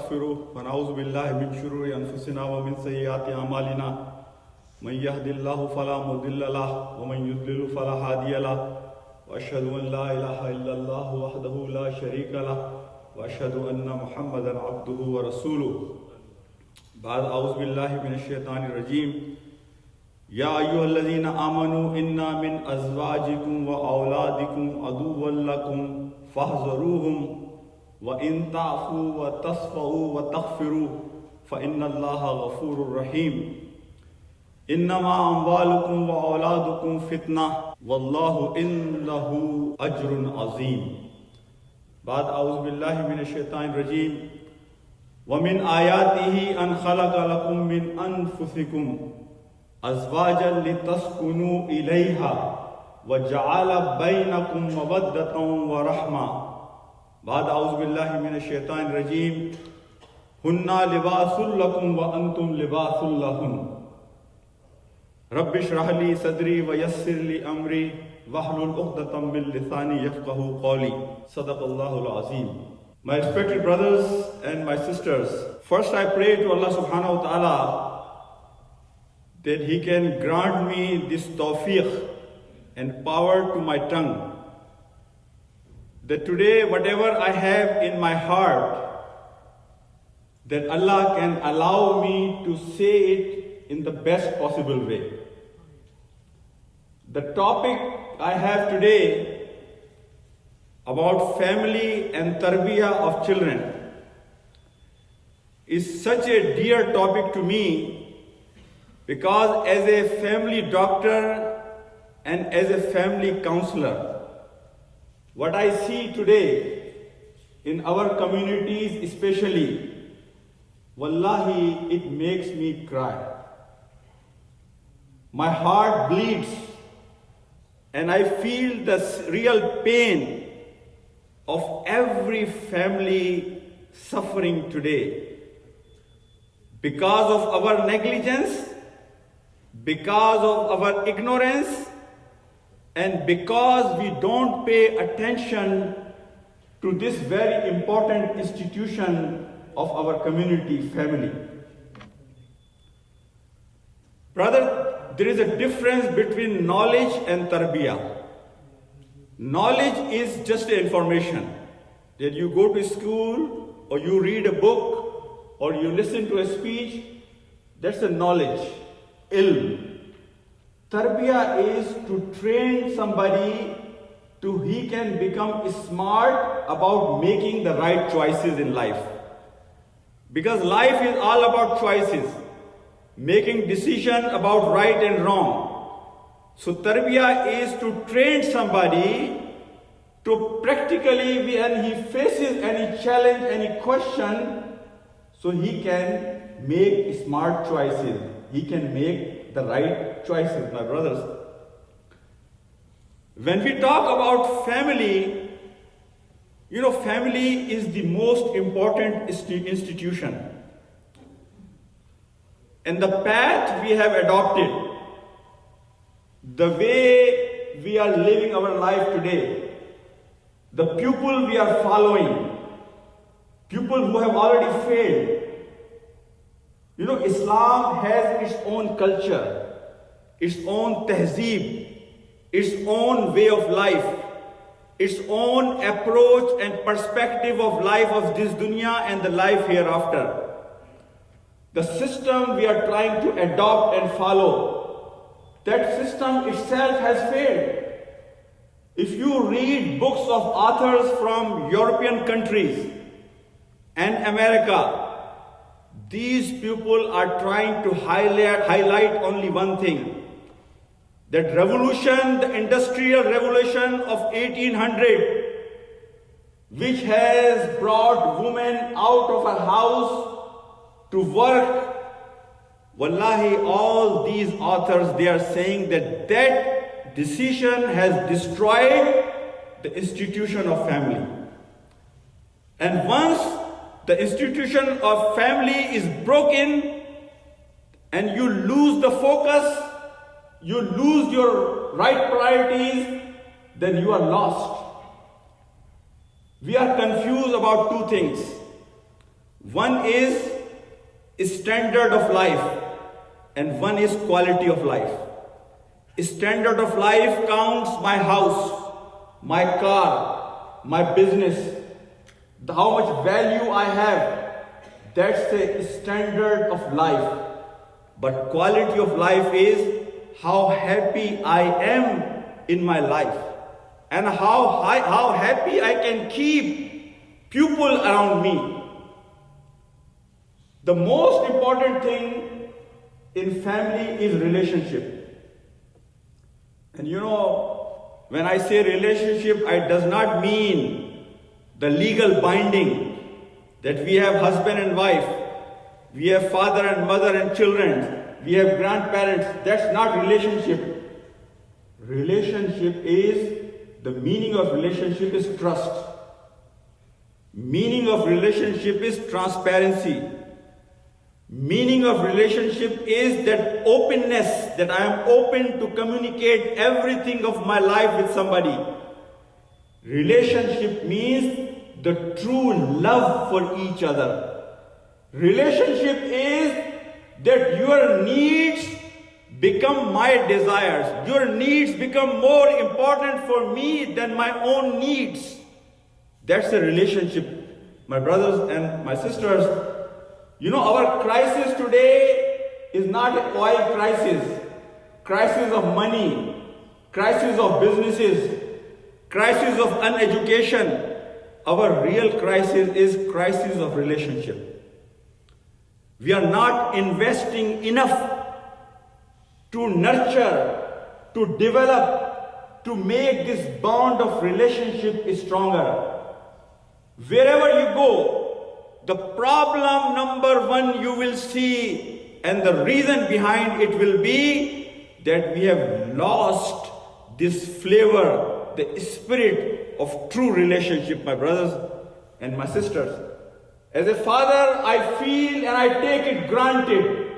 ونستغفره ونعوذ بالله من شرور أنفسنا ومن سيئات أعمالنا من يهد الله فلا مضل له ومن يضلل فلا هادي له وأشهد أن لا إله إلا الله وحده لا شريك له وأشهد أن محمدا عبده ورسوله بعد أعوذ بالله من الشيطان الرجيم يا أيها الذين آمنوا إن من أزواجكم وأولادكم عدوا لكم فاحذروهم وإن تعفوا وتصفحوا وتغفروا فإن الله غفور رحيم إنما أموالكم وأولادكم فتنة والله عنده أجر عظيم بعد أعوذ بالله من الشيطان الرجيم ومن آياته أن خلق لكم من أنفسكم أزواجا لتسكنوا إليها وجعل بينكم مودة ورحمة بعد أعوذ بالله من الشيطان الرجيم هن لباس لكم وأنتم لباس لهن رب اشرح لي صدري ويسر لي أمري واحلل عقدة من لساني يفقهوا قولي صدق الله العظيم. My respected brothers and my sisters, first I pray to Allah subhanahu wa ta'ala that He can grant me this tawfiq and power to my tongue, that today whatever I have in my heart, that Allah can allow me to say it in the best possible way. The topic I have today about family and Tarbiyah of children is such a dear topic to me, because as a family doctor and as a family counselor, what I see today in our communities especially, wallahi, it makes me cry. My heart bleeds and I feel the real pain of every family suffering today because of our negligence, because of our ignorance, and because we don't pay attention to this very important institution of our community, family. Brother, there is a difference between knowledge and tarbiyah. Knowledge is just information. That you go to school, or you read a book, or you listen to a speech, that's a knowledge, ilm. Tarbiyah is to train somebody to he can become smart about making the right choices in life. Because life is all about choices, making decisions about right and wrong. So Tarbiyah is to train somebody to practically, when he faces any challenge, any question, so he can make smart choices. He can make the right choices, my brothers. When we talk about family, family is the most important institution. And the path we have adopted, the way we are living our life today, the people we are following, people who have already failed. Islam has its own culture, its own tehzeeb, its own way of life, its own approach and perspective of life of this dunya and the life hereafter. The system we are trying to adopt and follow, that system itself has failed. If you read books of authors from European countries and America, these people are trying to highlight only one thing, that revolution, the industrial revolution of 1800, which has brought women out of a house to work. Wallahi, all these authors, they are saying that decision has destroyed the institution of family. And once the institution of family is broken and you lose the focus, you lose your right priorities, then you are lost. We are confused about two things. One is standard of life and one is quality of life. Standard of life counts my house, my car, my business, how much value I have. That's the standard of life. But quality of life is how happy I am in my life and how happy I can keep people around me. The most important thing in family is relationship. And when I say relationship, it does not mean the legal binding that we have husband and wife, we have father and mother and children, we have grandparents. That's not relationship. Relationship is, the meaning of relationship is trust. Meaning of relationship is transparency. Meaning of relationship is that openness, that I am open to communicate everything of my life with somebody. Relationship means the true love for each other. Relationship is that your needs become my desires. Your needs become more important for me than my own needs. That's a relationship, my brothers and my sisters. Our crisis today is not an oil crisis, crisis of money, crisis of businesses, crisis of uneducation. Our real crisis is crisis of relationship. We are not investing enough to nurture, to develop, to make this bond of relationship stronger. Wherever you go, the problem number one you will see, and the reason behind it will be that we have lost this flavor, the spirit of true relationship, my brothers and my sisters. As a father, I feel and I take it granted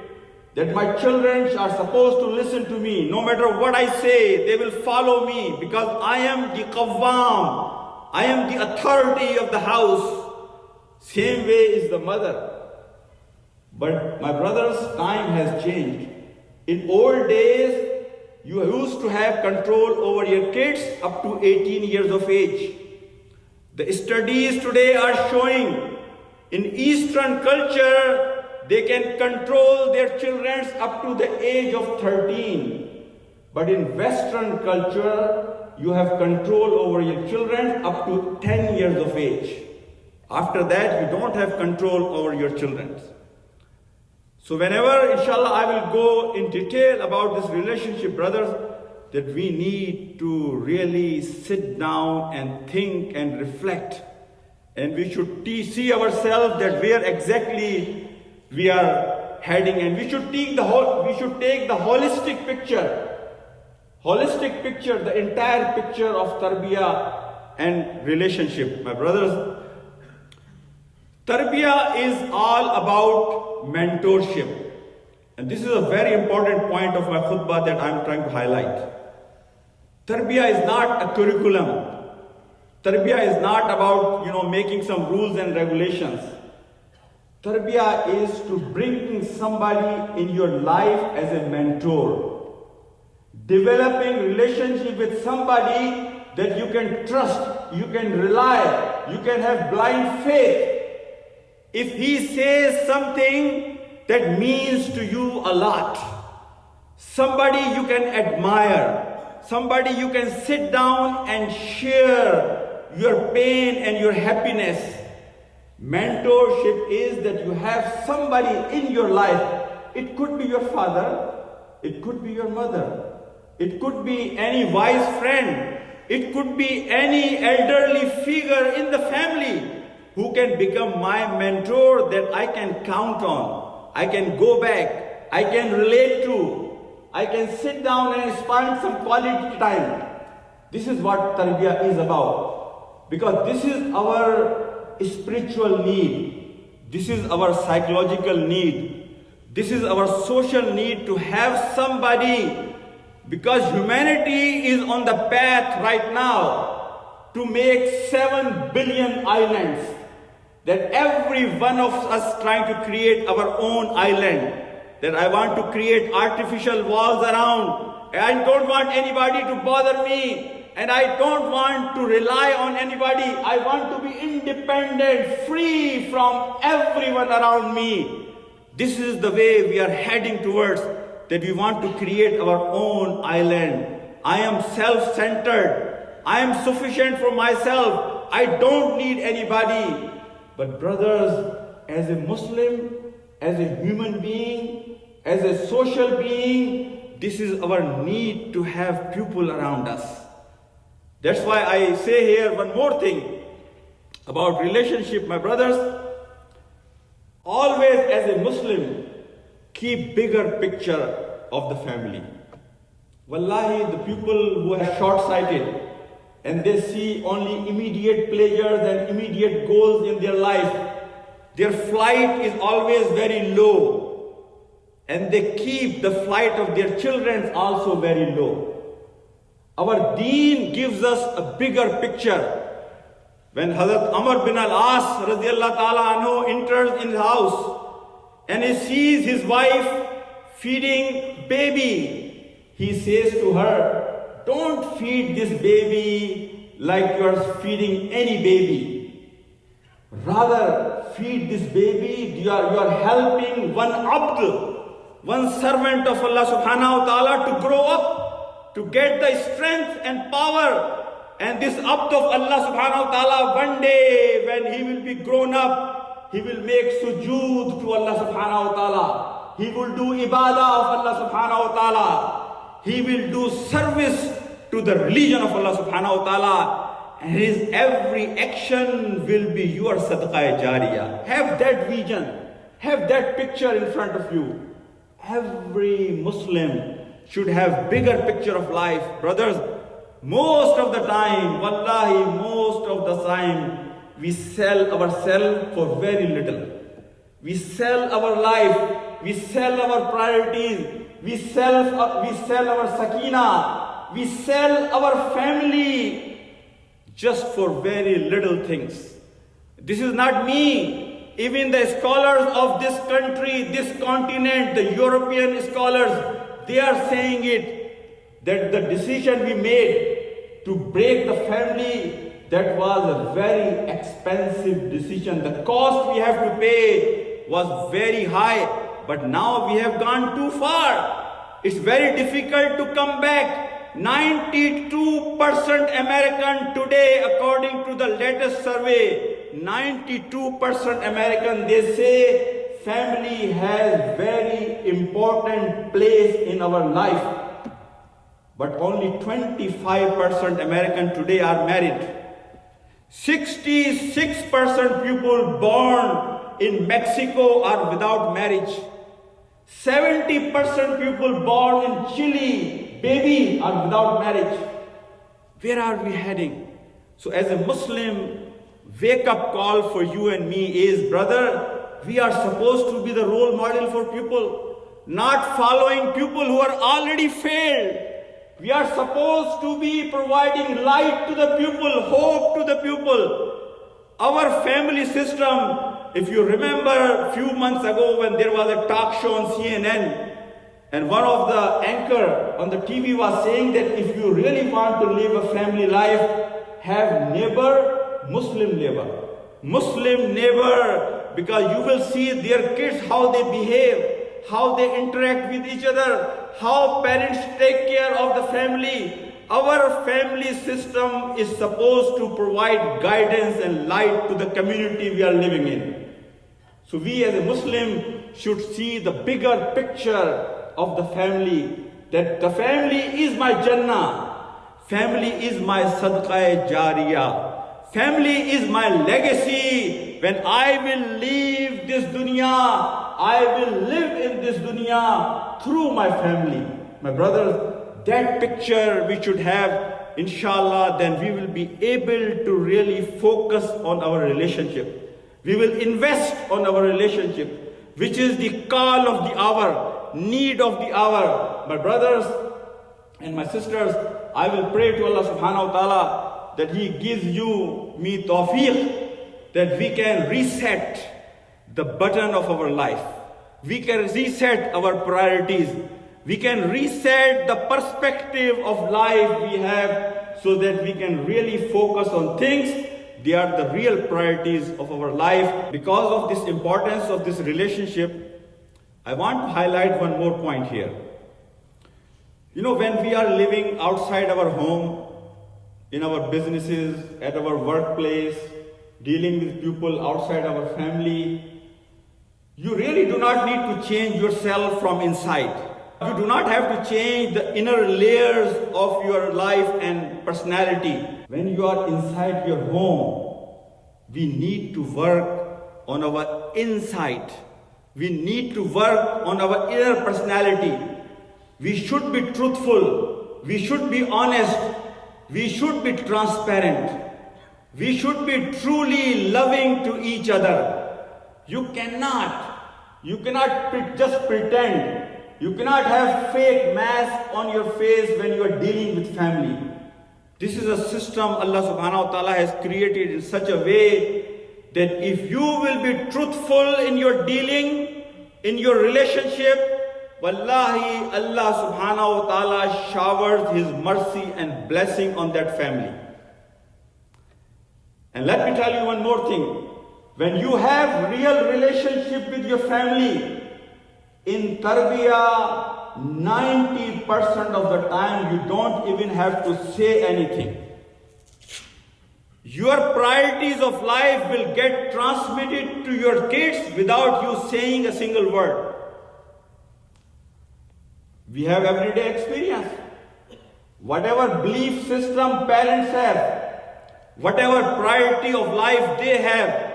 that my children are supposed to listen to me. No matter what I say, they will follow me because I am the qawwam. I am the authority of the house. Same way is the mother. But my brothers, time has changed. In old days, you used to have control over your kids up to 18 years of age. The studies today are showing in Eastern culture, they can control their children up to the age of 13. But in Western culture, you have control over your children up to 10 years of age. After that, you don't have control over your children. So whenever, inshallah, I will go in detail about this relationship, brothers, that we need to really sit down and think and reflect. And we should see ourselves that where exactly we are heading, and we should take the holistic picture. Holistic picture, the entire picture of Tarbiyah and relationship. My brothers, Tarbiyah is all about mentorship. And this is a very important point of my khutbah that I am trying to highlight. Tarbiyah is not a curriculum. Tarbiyah is not about, making some rules and regulations. Tarbiyah is to bring somebody in your life as a mentor. Developing relationship with somebody that you can trust, you can rely, you can have blind faith. If he says something that means to you a lot, somebody you can admire, somebody you can sit down and share your pain and your happiness. Mentorship is that you have somebody in your life. It could be your father, it could be your mother, it could be any wise friend, it could be any elderly figure in the family who can become my mentor that I can count on, I can go back, I can relate to, I can sit down and spend some quality time. This is what Tarbiyah is about. Because this is our spiritual need, this is our psychological need, this is our social need to have somebody, because humanity is on the path right now to make 7 billion islands. that every one of us trying to create our own island, that I want to create artificial walls around. I don't want anybody to bother me, and I don't want to rely on anybody. I want to be independent, free from everyone around me. This is the way we are heading towards, that we want to create our own island. I am self-centered. I am sufficient for myself. I don't need anybody. But brothers, as a Muslim, as a human being, as a social being, this is our need to have people around us. That's why I say here one more thing about relationship, my brothers. Always as a Muslim, keep bigger picture of the family. Wallahi, the people who are short-sighted and they see only immediate pleasures and immediate goals in their life, their flight is always very low, and they keep the flight of their children also very low. Our deen gives us a bigger picture. When Hazrat Amr bin al-As radiallahu ta'ala anhu enters in his house and he sees his wife feeding baby, he says to her, don't feed this baby like you are feeding any baby. Rather, feed this baby, you are helping one abd, one servant of Allah subhanahu wa ta'ala to grow up, to get the strength and power. And this abd of Allah subhanahu wa ta'ala, one day when he will be grown up, he will make sujood to Allah subhanahu wa ta'ala. He will do ibadah of Allah subhanahu wa ta'ala. He will do service to the religion of Allah subhanahu wa ta'ala. And his every action will be your sadaqah jariyah. Have that vision. Have that picture in front of you. Every Muslim should have bigger picture of life. Brothers, most of the time, wallahi, most of the time, we sell ourselves for very little. We sell our life, we sell our priorities, we sell our sakina, we sell our family just for very little things. This is not me. Even the scholars of this country, this continent, the European scholars, they are saying it, that the decision we made to break the family, that was a very expensive decision. The cost we have to pay was very high, but now we have gone too far. It's very difficult to come back. 92% American today, according to the latest survey, 92% American, they say family has very important place in our life. But only 25% American today are married. 66% people born in Mexico are without marriage. 70% people born in Chile, baby, are without marriage. Where are we heading? So as a Muslim, wake-up call for you and me is, brother, we are supposed to be the role model for people, not following people who are already failed. We are supposed to be providing light to the people, hope to the people. Our family system, if you remember a few months ago when there was a talk show on CNN, and one of the anchor on the TV was saying that if you really want to live a family life, have neighbor, Muslim neighbor. Muslim neighbor, because you will see their kids, how they behave, how they interact with each other, how parents take care of the family. Our family system is supposed to provide guidance and light to the community we are living in. So we as a Muslim should see the bigger picture of the family, that the family is my Jannah, family is my sadaqah jariyah, family is my legacy. When I will leave this dunya, I will live in this dunya through my family. My brothers, that picture we should have, inshallah, then we will be able to really focus on our relationship. We will invest on our relationship, which is the call of the hour, need of the hour. My brothers and my sisters, I will pray to Allah subhanahu wa ta'ala that He gives you me tawfiq that we can reset the button of our life. We can reset our priorities. We can reset the perspective of life we have so that we can really focus on things. They are the real priorities of our life. Because of this importance of this relationship, I want to highlight one more point here. When we are living outside our home, in our businesses, at our workplace, dealing with people outside our family, you really do not need to change yourself from inside. You do not have to change the inner layers of your life and personality. When you are inside your home, we need to work on our inside. We need to work on our inner personality. We should be truthful. We should be honest. We should be transparent. We should be truly loving to each other. You cannot just pretend. You cannot have fake mask on your face when you are dealing with family. This is a system Allah subhanahu wa ta'ala has created in such a way that if you will be truthful in your dealing, in your relationship, wallahi, Allah subhanahu wa ta'ala showers His mercy and blessing on that family. And let me tell you one more thing. When you have real relationship with your family, in Tarbiyah, 90% of the time you don't even have to say anything. Your priorities of life will get transmitted to your kids without you saying a single word. We have everyday experience. Whatever belief system parents have, whatever priority of life they have,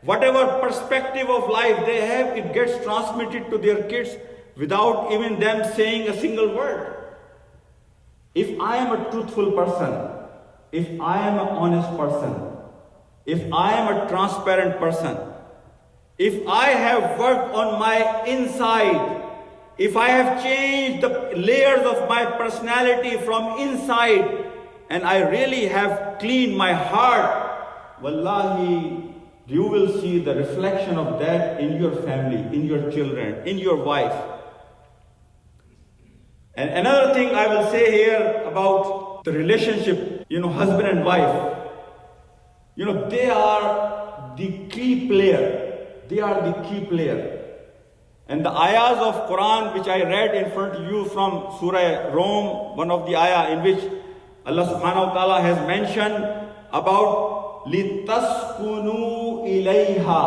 whatever perspective of life they have, it gets transmitted to their kids without even them saying a single word. If I am a truthful person, if I am an honest person, if I am a transparent person, if I have worked on my inside, if I have changed the layers of my personality from inside, and I really have cleaned my heart, wallahi, you will see the reflection of that in your family, in your children, in your wife. And another thing I will say here about the relationship, husband and wife. They are the key player. They are the key player. And the ayahs of Quran which I read in front of you from Surah Rum, one of the ayah in which Allah subhanahu wa ta'ala has mentioned about لِتَسْكُنُوا إِلَيْهَا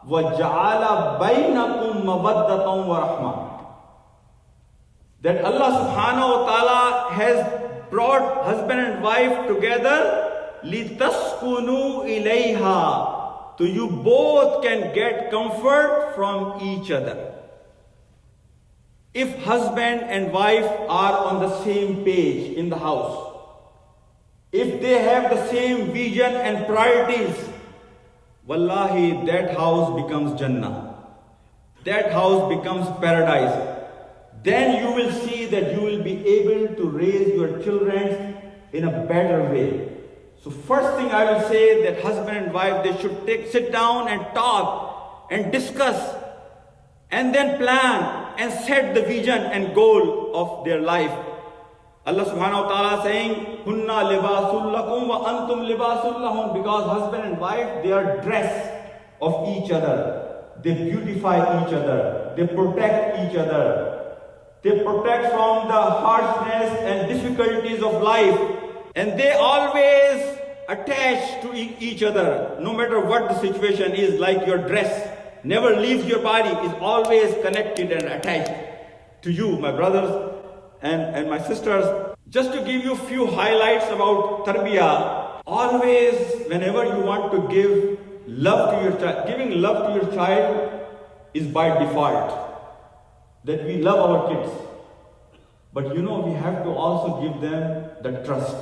وَجَعَلَ بَيْنَكُمْ مَوَدَّةً وَرَحْمَةً. That Allah subhanahu wa ta'ala has brought husband and wife together, لِتَسْكُنُوا إِلَيْهَا, so you both can get comfort from each other. If husband and wife are on the same page in the house, if they have the same vision and priorities, wallahi, that house becomes Jannah. That house becomes paradise. Then you will see that you will be able to raise your children in a better way. So first thing I will say that husband and wife, they should sit down and talk and discuss and then plan and set the vision and goal of their life. Allah subhanahu wa ta'ala saying, Hunna libasul lakum wa antum libasul lahum, because husband and wife, they are dress of each other. They beautify each other. They protect each other. They protect from the harshness and difficulties of life. And they always attach to each other, no matter what the situation is, like your dress never leaves your body, is always connected and attached to you, my brothers and my sisters. Just to give you a few highlights about Tarbiyah, always whenever you want to give love to your child, giving love to your child is by default, that we love our kids. But we have to also give them the trust.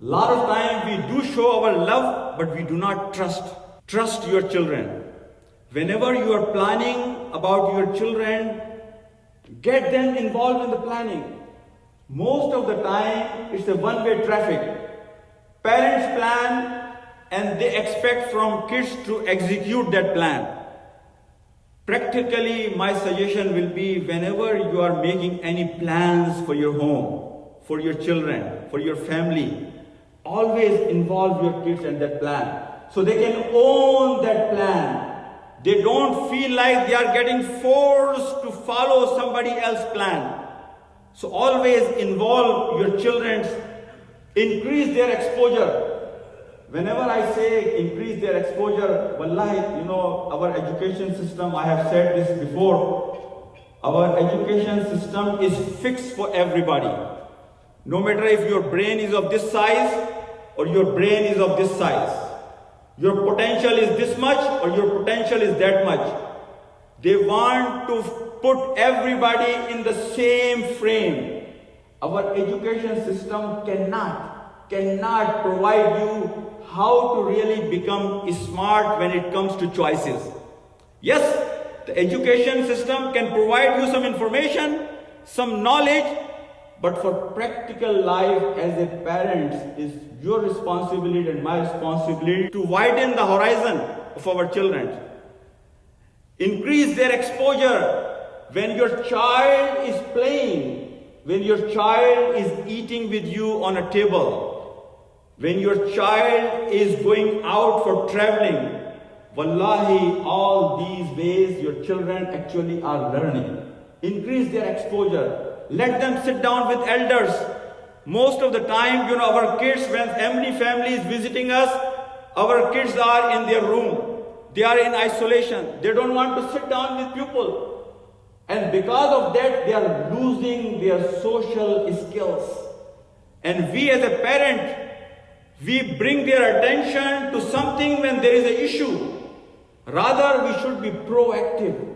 A lot of time we do show our love, but we do not trust. Trust your children. Whenever you are planning about your children, get them involved in the planning. Most of the time, it's a one-way traffic. Parents plan, and they expect from kids to execute that plan. Practically, my suggestion will be whenever you are making any plans for your home, for your children, for your family, always involve your kids in that plan so they can own that plan. They don't feel like they are getting forced to follow somebody else's plan. So always involve your children, increase their exposure. Whenever I say increase their exposure, wallahi, our education system, I have said this before, our education system is fixed for everybody. No matter if your brain is of this size or your brain is of this size. Your potential is this much or your potential is that much. They want to put everybody in the same frame. Our education system cannot provide you how to really become smart when it comes to choices. Yes, the education system can provide you some information, some knowledge, but for practical life as a parent is your responsibility and my responsibility to widen the horizon of our children. Increase their exposure when your child is playing, when your child is eating with you on a table, when your child is going out for traveling. Wallahi, all these ways your children actually are learning. Increase their exposure. Let them sit down with elders. Most of the time, our kids, when family is visiting us, our kids are in their room. They are in isolation. They don't want to sit down with people. And because of that, they are losing their social skills. And we as a parent, we bring their attention to something when there is an issue. Rather, we should be proactive.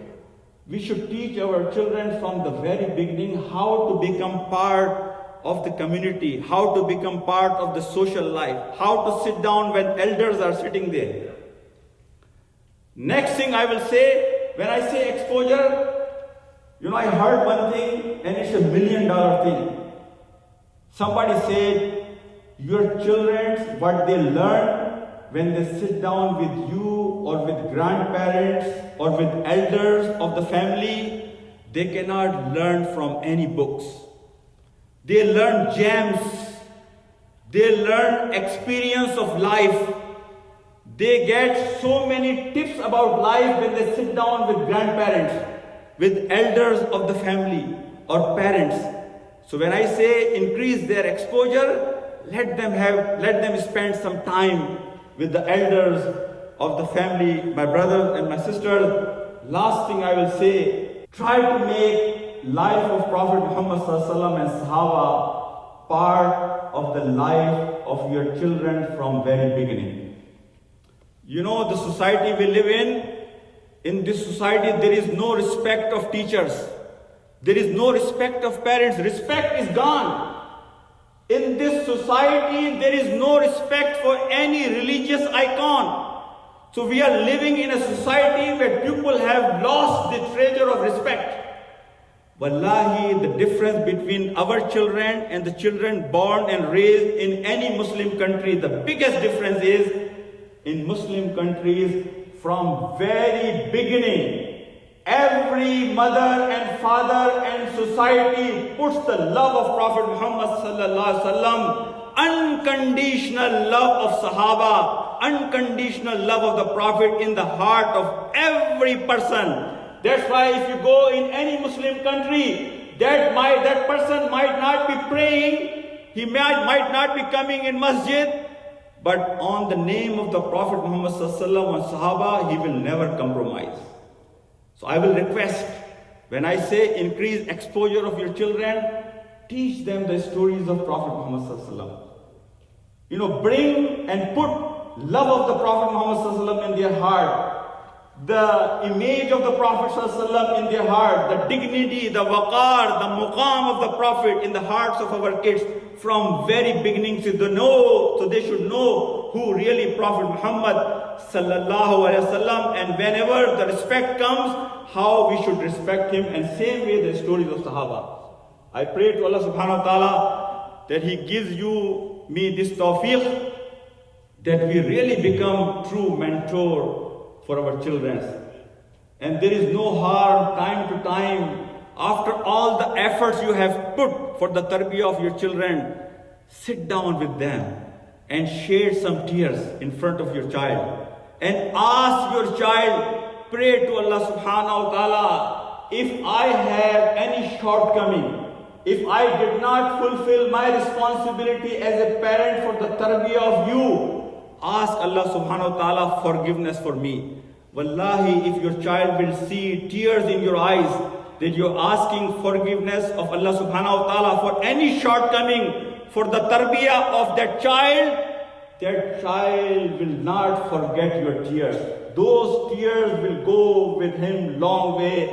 We should teach our children from the very beginning how to become part of the community, how to become part of the social life, how to sit down when elders are sitting there. Next thing I will say, when I say exposure, I heard one thing and it's $1 million thing. Somebody said, your children, what they learn when they sit down with you or with grandparents or with elders of the family, they cannot learn from any books. They learn gems. They learn experience of life. They get so many tips about life when they sit down with grandparents, with elders of the family or parents. So when I say increase their exposure, let them spend some time with the elders of the family, my brothers and my sisters. Last thing I will say, try to make life of Prophet Muhammad ﷺ and Sahaba part of the life of your children from very beginning. The society we live in this society there is no respect of teachers. There is no respect of parents. Respect is gone. In this society, there is no respect for any religious icon. So we are living in a society where people have lost the treasure of respect. Wallahi, the difference between our children and the children born and raised in any Muslim country, the biggest difference is in Muslim countries from very beginning, every mother and father and society puts the love of Prophet Muhammad sallallahu alaihi wasallam, unconditional love of Sahaba, unconditional love of the Prophet in the heart of every person. That's why if you go in any Muslim country, that person might not be praying, he might not be coming in masjid, but on the name of the Prophet Muhammad sallallahu alaihi wasallam and Sahaba, he will never compromise. So I will request, when I say increase exposure of your children, teach them the stories of Prophet Muhammad sallallahu alaihi wasallam. Bring and put love of the Prophet Muhammad sallallahu alaihi wasallam in their heart, the image of the Prophet sallallahu alaihi wasallam in their heart, the dignity, the waqar, the muqam of the Prophet in the hearts of our kids from very beginning, so they should know who really Prophet Muhammad sallallahu alaihi wasallam, and whenever the respect comes, how we should respect him, and same way the stories of Sahaba. I pray to Allah subhanahu wa ta'ala that he gives me this tawfiq that we really become true mentor for our children. And there is no harm time to time, after all the efforts you have put for the Tarbiyah of your children, sit down with them and shed some tears in front of your child. And ask your child, pray to Allah subhanahu wa ta'ala, if I have any shortcoming, if I did not fulfill my responsibility as a parent for the Tarbiyah of you, ask Allah subhanahu wa ta'ala forgiveness for me. Wallahi, if your child will see tears in your eyes, that you're asking forgiveness of Allah subhanahu wa ta'ala for any shortcoming for the Tarbiyah of that child will not forget your tears. Those tears will go with him long way.